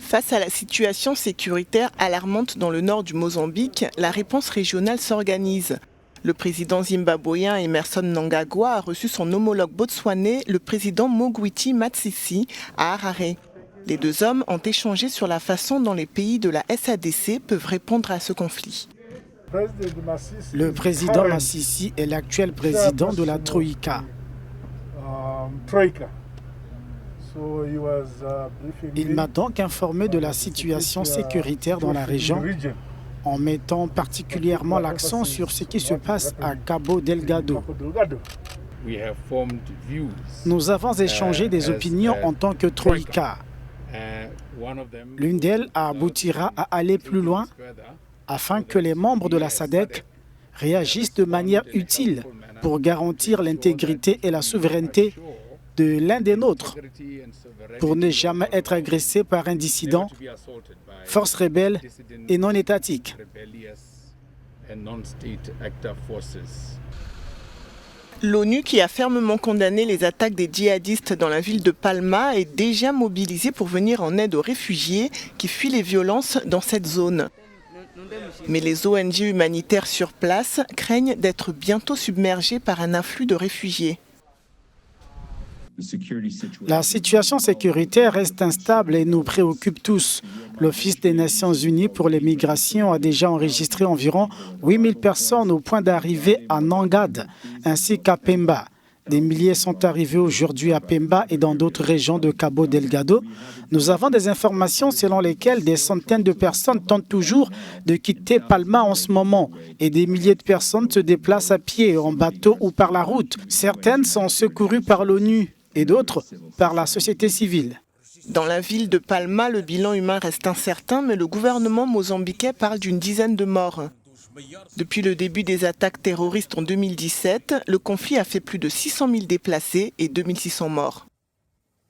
Face à la situation sécuritaire alarmante dans le nord du Mozambique, la réponse régionale s'organise. Le président zimbabwéen Emmerson Mnangagwa a reçu son homologue botswanais, le président Mokgweetsi Masisi, à Harare. Les deux hommes ont échangé sur la façon dont les pays de la SADC peuvent répondre à ce conflit. Le président Masisi est l'actuel président de la Troïka. Il m'a donc informé de la situation sécuritaire dans la région, en mettant particulièrement l'accent sur ce qui se passe à Cabo Delgado. Nous avons échangé des opinions en tant que Troïka. L'une d'elles aboutira à aller plus loin afin que les membres de la SADC réagissent de manière utile pour garantir l'intégrité et la souveraineté de l'un des nôtres, pour ne jamais être agressé par un dissident, force rebelle et non étatique. L'ONU, qui a fermement condamné les attaques des djihadistes dans la ville de Palma, est déjà mobilisée pour venir en aide aux réfugiés qui fuient les violences dans cette zone. Mais les ONG humanitaires sur place craignent d'être bientôt submergées par un afflux de réfugiés. La situation sécuritaire reste instable et nous préoccupe tous. L'Office des Nations Unies pour les migrations a déjà enregistré environ 8000 personnes au point d'arrivée à Nangad, ainsi qu'à Pemba. Des milliers sont arrivés aujourd'hui à Pemba et dans d'autres régions de Cabo Delgado. Nous avons des informations selon lesquelles des centaines de personnes tentent toujours de quitter Palma en ce moment et des milliers de personnes se déplacent à pied, en bateau ou par la route. Certaines sont secourues par l'ONU et d'autres par la société civile. Dans la ville de Palma, le bilan humain reste incertain, mais le gouvernement mozambiquais parle d'une dizaine de morts. Depuis le début des attaques terroristes en 2017, le conflit a fait plus de 600 000 déplacés et 2600 morts.